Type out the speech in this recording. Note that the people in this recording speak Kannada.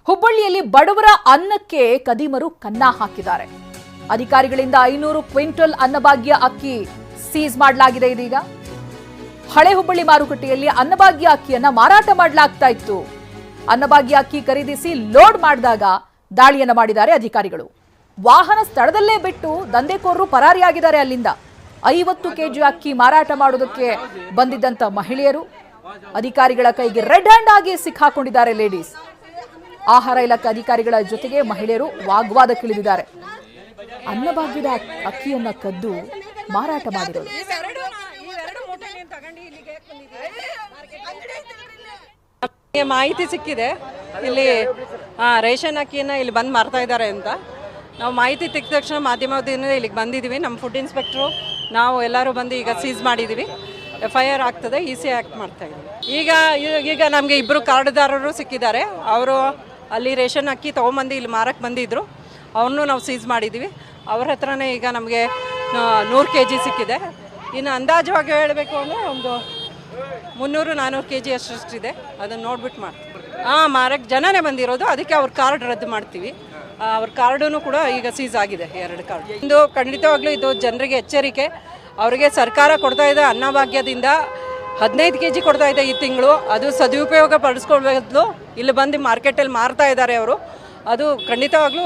ಹುಬ್ಬಳ್ಳಿಯಲ್ಲಿ ಬಡವರ ಅನ್ನಕ್ಕೆ ಕದಿಮರು ಕನ್ನ ಹಾಕಿದ್ದಾರೆ. ಅಧಿಕಾರಿಗಳಿಂದ 500 ಕ್ವಿಂಟಲ್ ಅನ್ನಭಾಗ್ಯ ಅಕ್ಕಿ ಸೀಸ್ ಮಾಡಲಾಗಿದೆ. ಇದೀಗ ಹಳೆ ಹುಬ್ಬಳ್ಳಿ ಮಾರುಕಟ್ಟೆಯಲ್ಲಿ ಅನ್ನಭಾಗ್ಯ ಅಕ್ಕಿಯನ್ನ ಮಾರಾಟ ಮಾಡಲಾಗ್ತಾ ಇತ್ತು. ಅನ್ನಭಾಗ್ಯ ಅಕ್ಕಿ ಖರೀದಿಸಿ ಲೋಡ್ ಮಾಡಿದಾಗ ದಾಳಿಯನ್ನ ಮಾಡಿದ್ದಾರೆ ಅಧಿಕಾರಿಗಳು. ವಾಹನ ಸ್ಥಳದಲ್ಲೇ ಬಿಟ್ಟು ದಂಧೆಕೋರರು ಪರಾರಿಯಾಗಿದ್ದಾರೆ. ಅಲ್ಲಿಂದ 50 ಕೆಜಿ ಅಕ್ಕಿ ಮಾರಾಟ ಮಾಡೋದಕ್ಕೆ ಬಂದಿದ್ದಂತ ಮಹಿಳೆಯರು ಅಧಿಕಾರಿಗಳ ಕೈಗೆ ರೆಡ್ ಹ್ಯಾಂಡ್ ಆಗಿ ಸಿಕ್ಕಾಕೊಂಡಿದ್ದಾರೆ. ಲೇಡೀಸ್ ಆಹಾರ ಇಲಾಖೆ ಅಧಿಕಾರಿಗಳ ಜೊತೆಗೆ ಮಹಿಳೆಯರು ವಾಗ್ವಾದಕ್ಕಿಳಿದಿದ್ದಾರೆ. ಅನ್ನಭಾಗ್ಯದ ಅಕ್ಕಿಯನ್ನ ಕದ್ದು ಮಾರಾಟ ಮಾಡಿರೋದು. ಮಾಹಿತಿ ಸಿಕ್ಕಿದೆ, ಇಲ್ಲಿ ರೇಷನ್ ಅಕ್ಕಿಯನ್ನ ಇಲ್ಲಿ ಬಂದು ಮಾರ್ತಾ ಇದ್ದಾರೆ ಅಂತ. ನಾವು ಮಾಹಿತಿ ತೆಗೆದ ತಕ್ಷಣ ಮಾಧ್ಯಮದಿಂದ ಇಲ್ಲಿಗೆ ಬಂದಿದ್ದೀವಿ. ನಮ್ಮ ಫುಡ್ ಇನ್ಸ್ಪೆಕ್ಟ್ರು ನಾವು ಎಲ್ಲರೂ ಬಂದು ಈಗ ಸೀಸ್ ಮಾಡಿದ್ದೀವಿ. FIR ಆಗ್ತದೆ, EC ಆ್ಯಕ್ಟ್ ಮಾಡ್ತಾ ಇದ್ದೀವಿ. ಈಗ ನಮಗೆ 2 ಕಾರ್ಡ್ದಾರರು ಸಿಕ್ಕಿದ್ದಾರೆ. ಅವರು ಅಲ್ಲಿ ರೇಷನ್ ಅಕ್ಕಿ ತೊಗೊಂಬಂದು ಇಲ್ಲಿ ಮಾರಕ್ಕೆ ಬಂದಿದ್ದರು. ಅವ್ರನ್ನೂ ನಾವು ಸೀಸ್ ಮಾಡಿದ್ದೀವಿ. ಅವ್ರ ಹತ್ರನೇ ಈಗ ನಮಗೆ 100 kg ಸಿಕ್ಕಿದೆ. ಇನ್ನು ಅಂದಾಜವಾಗಿ ಹೇಳಬೇಕು ಅಂದರೆ ಒಂದು 300-400 kg ಅಷ್ಟಿದೆ. ಅದನ್ನು ನೋಡ್ಬಿಟ್ಟು ಮಾಡ್ತೀವಿ. ಮಾರಕ್ಕೆ ಜನನೇ ಬಂದಿರೋದು, ಅದಕ್ಕೆ ಅವ್ರ ಕಾರ್ಡ್ ರದ್ದು ಮಾಡ್ತೀವಿ. ಅವ್ರ ಕಾರ್ಡೂ ಕೂಡ ಈಗ ಸೀಸ್ ಆಗಿದೆ, 2 ಕಾರ್ಡ್. ಇದು ಖಂಡಿತವಾಗ್ಲೂ ಇದು ಜನರಿಗೆ ಎಚ್ಚರಿಕೆ. ಅವರಿಗೆ ಸರ್ಕಾರ ಕೊಡ್ತಾ ಇದೆ ಅನ್ನಭಾಗ್ಯದಿಂದ 15 kg ಕೊಡ್ತಾ ಇದೆ ಈ ತಿಂಗಳು. ಅದು ಸದುಪಯೋಗ ಪಡಿಸ್ಕೊಳ್ಬೇಕು. ಇಲ್ಲಿ ಬಂದು ಮಾರ್ಕೆಟಲ್ಲಿ ಮಾರ್ತಾ ಇದ್ದಾರೆ ಅವರು. ಅದು ಖಂಡಿತವಾಗ್ಲೂ